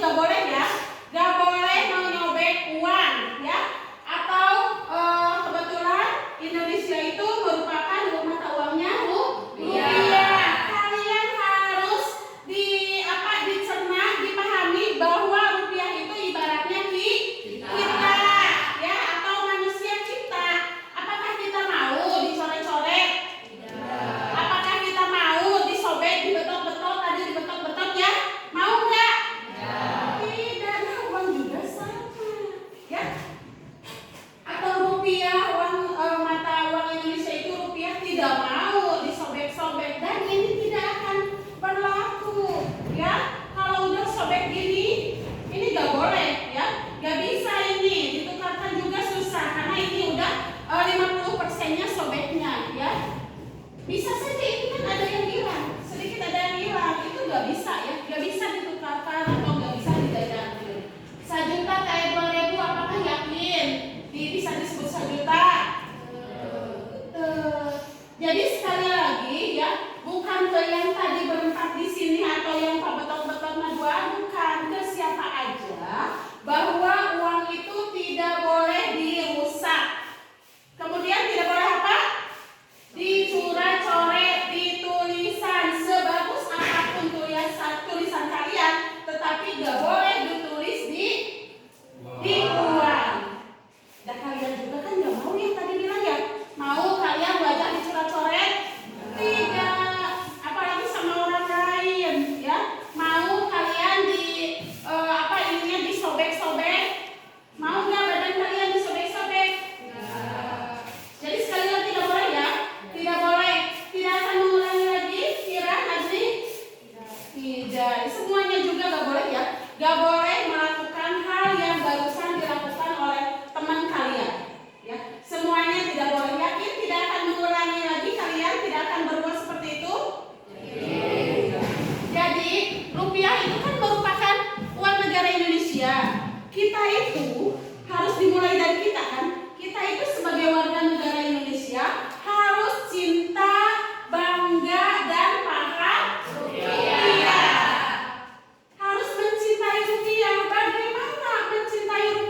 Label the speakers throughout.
Speaker 1: nggak boleh ya, nggak boleh menyobek uang ya. Atau kebetulan Indonesia itu merupakan mata uangnya rupiah. Kalian harus dicerna, dipahami bahwa rupiah itu ibaratnya kita ya, atau manusia cipta. Apakah kita mau dicoret-coret? Apakah kita mau disobek, dibetot-betot, tadi dibetot-betot ya? Mau nggak? Tidak. Nah, uang juga sama ya. Atau rupiah, mata uang Indonesia itu rupiah tidak mau disobek-sobek, dan ini tidak akan berlaku ya. Kalau udah sobek gini, ini nggak boleh ya, nggak bisa ini ditukarkan juga susah karena ini udah 50%-nya sobeknya ya. Bisa saja itu kan ada yang hilang, sedikit ada yang hilang, itu nggak bisa ya, nggak bisa ditukarkan atau nggak bisa dijajakin. 1 juta kayak 2.000, apakah yakin bisa disebut 1 juta? Jadi sekali lagi ya, bukan ke yang tadi berempat di sini atau yang betot-betot dua, bukan, ke siapa aja, bahwa uang itu tidak boleh dirusak. Kemudian tidak boleh apa? Dicoret-coret, ditulisan sebagus apapun tulisan kalian, tetapi nggak boleh ditulis di uang. Dan kalian juga kan nggak mau yang tadi bilang ya, mau kalian wajah dicoret-coret? Tidak, apalagi sama orang lain ya. Mau kalian ininya disobek-sobek? Mau nggak badan kalian disobek-sobek? Jadi sekali lagi tidak boleh ya, tidak boleh. Tidak akan mengulangi lagi, Kira, Najri? Tidak, semuanya juga nggak boleh ya. Nggak boleh melakukan hal yang barusan dilakukan oleh teman kalian ya. Semuanya tidak boleh. Yakin tidak akan mengulangi lagi, kalian tidak akan berbuat seperti itu? Jadi rupiah itu kan merupakan uang negara Indonesia. Kita itu harus dimulai dari kita kan. Kita itu sebagai warga negara Indonesia harus cinta, bangga, dan paham rupiah. Harus mencintai rupiah. Bagaimana mencintai rupiah?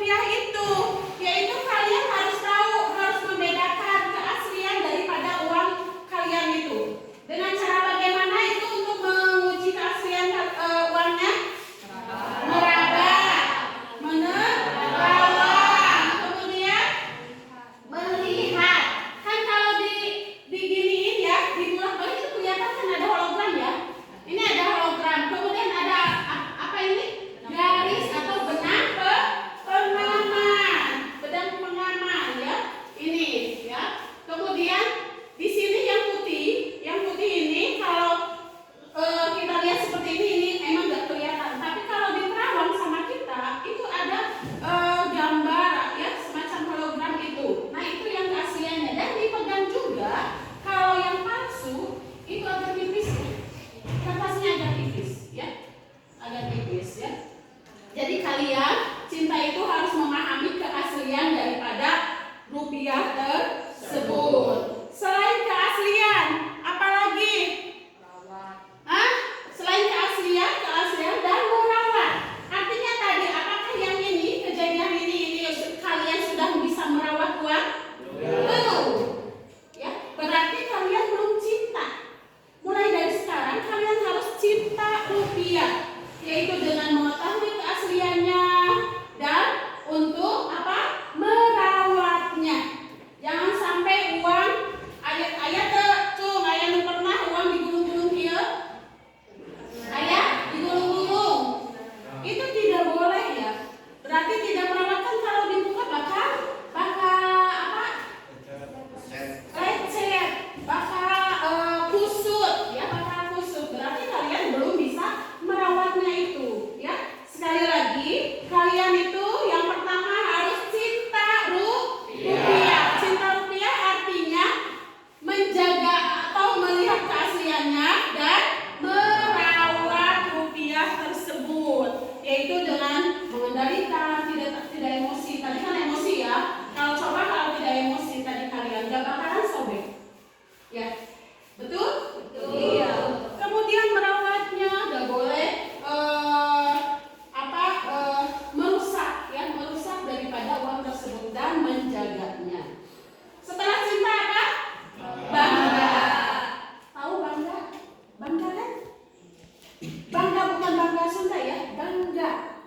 Speaker 1: bangga.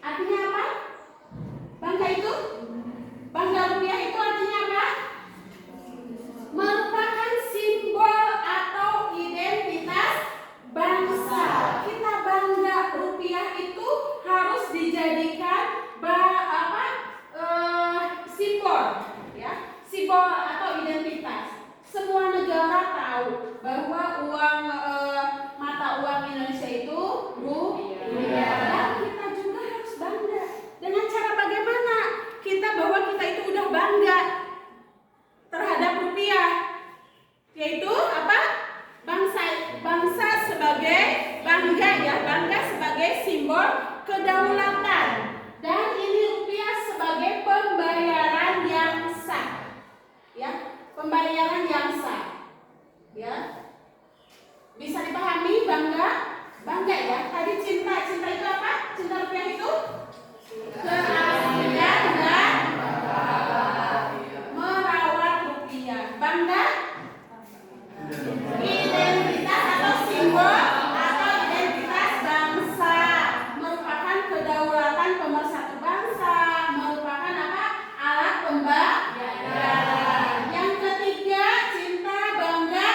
Speaker 1: Artinya apa? Bangga itu? Bangga rupiah itu artinya apa? Merupakan simbol atau identitas bangsa. Kita bangga rupiah itu harus dijadikan simbol, ya, simbol atau identitas. Semua negara tahu bahwa uang mata uang Indonesia itu rupiah. Dan kita juga harus bangga. Dengan cara bagaimana? Kita bahwa kita itu udah bangga terhadap rupiah, yaitu apa? Bangsa sebagai bangga, ya, bangga sebagai simbol kedaulatan. Dan ini rupiah sebagai pembayaran yang sah, ya, pembayaran yang sah, ya. Bisa dipahami bangga ya. Tadi cinta itu apa? Cinta rupiah itu keaslian dan merawat rupiah. Bangga identitas atau simbol atau identitas bangsa, merupakan kedaulatan pemersatu bangsa, merupakan apa? Alat pembayaran. Yang ketiga, cinta, bangga,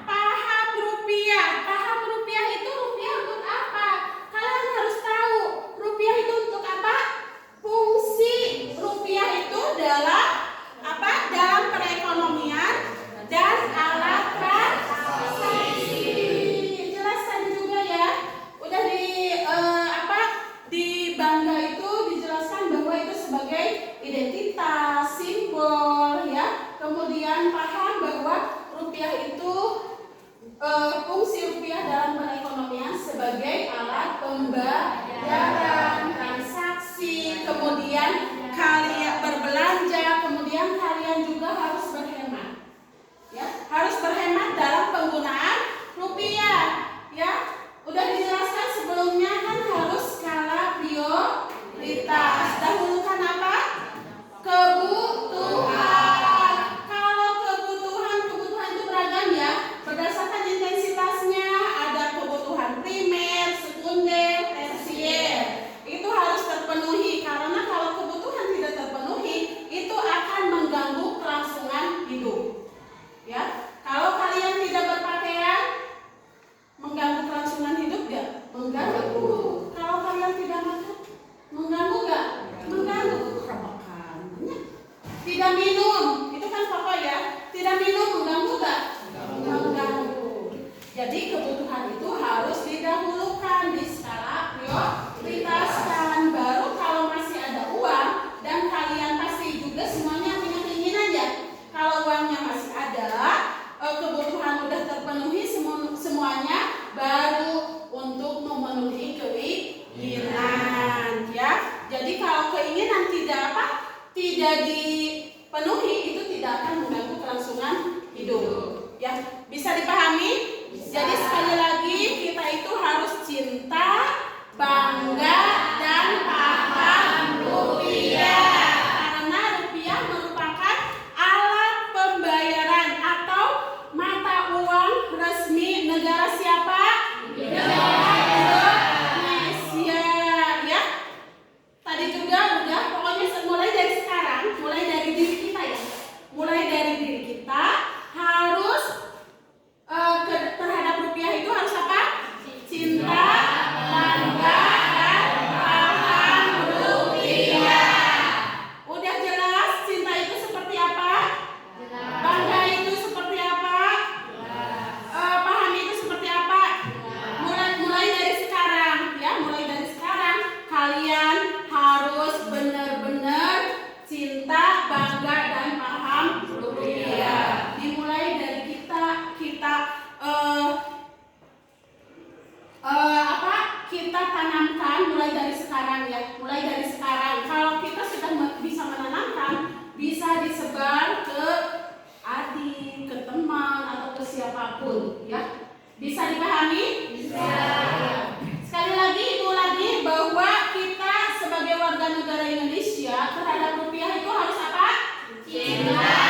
Speaker 1: paham rupiah. Paham rupiah itu rupiah untuk apa? Kalian harus tahu rupiah itu untuk apa? Fungsi rupiah itu dalam apa? Dalam perekonomian dan alat transaksi. Jelas tadi juga ya. Udah di bangga itu dijelaskan bahwa itu sebagai identitas, simbol, ya. Kemudian paham bahwa rupiah itu fungsi rupiah dalam perekonomian sebagai alat pembayaran, transaksi, kemudian kalian berbelanja, kemudian kalian juga harus berhemat, ya, harus berhemat dalam penggunaan rupiah, ya. Udah dijelaskan sebelumnya kan harus skala prioritas. Dahulukan apa? Kebutuhan. Kalau kebutuhan itu beragam, ya, berdasarkan intensitasnya. Ada kebutuhan primer, sekunder, tersier. Itu harus terpenuhi, karena kalau kebutuhan tidak terpenuhi, itu akan mengganggu kelangsungan hidup, ya. Kalau kalian tidak berpakaian, mengganggu kelangsungan hidup ya? Mengganggu. Kalau kalian tidak makan, mengganggu gak? Mengganggu. Tidak minum, itu kan pokok ya. Tidak minum mengganggu gak? Mengganggu. Jadi kebutuhan itu harus didahulukan, di skala prioritaskan. Baru kalau masih ada uang, dan kalian pasti juga semuanya punya keinginan, ya. Kalau uangnya masih ada, kebutuhan udah terpenuhi semuanya, baru untuk memenuhi keinginan, ya. Jadi kalau keinginan tidak dipenuhi, itu tidak akan mengganggu kelangsungan hidup, ya. Bisa dipahami? Jadi sekali lagi kita itu harus cinta, bangga, dan paham rupiah. Karena rupiah merupakan alat pembayaran atau mata uang resmi negara siapa? Negara Indonesia, ya. Tadi juga udah, pokoknya mulai dari sekarang, mulai dari diri kita, ya. Mulai dari diri kita harus terhadap rupiah itu harus apa? Cinta, bangga, dan paham rupiah. Udah jelas cinta itu seperti apa? Bangga itu seperti apa? Paham itu seperti apa? Mulai dari sekarang, ya, mulai dari sekarang kalian harus benar-benar cinta, bangga, dan paham rupiah. Dimulai dari kita tanamkan mulai dari sekarang, ya. Mulai dari sekarang. Kalau kita sudah bisa menanamkan, bisa disebar ke adik, ke teman, atau ke siapapun, ya. Bisa dipahami? Bisa. Sekali lagi, bahwa kita sebagai warga negara Indonesia terhadap rupiah itu harus apa? Cinta.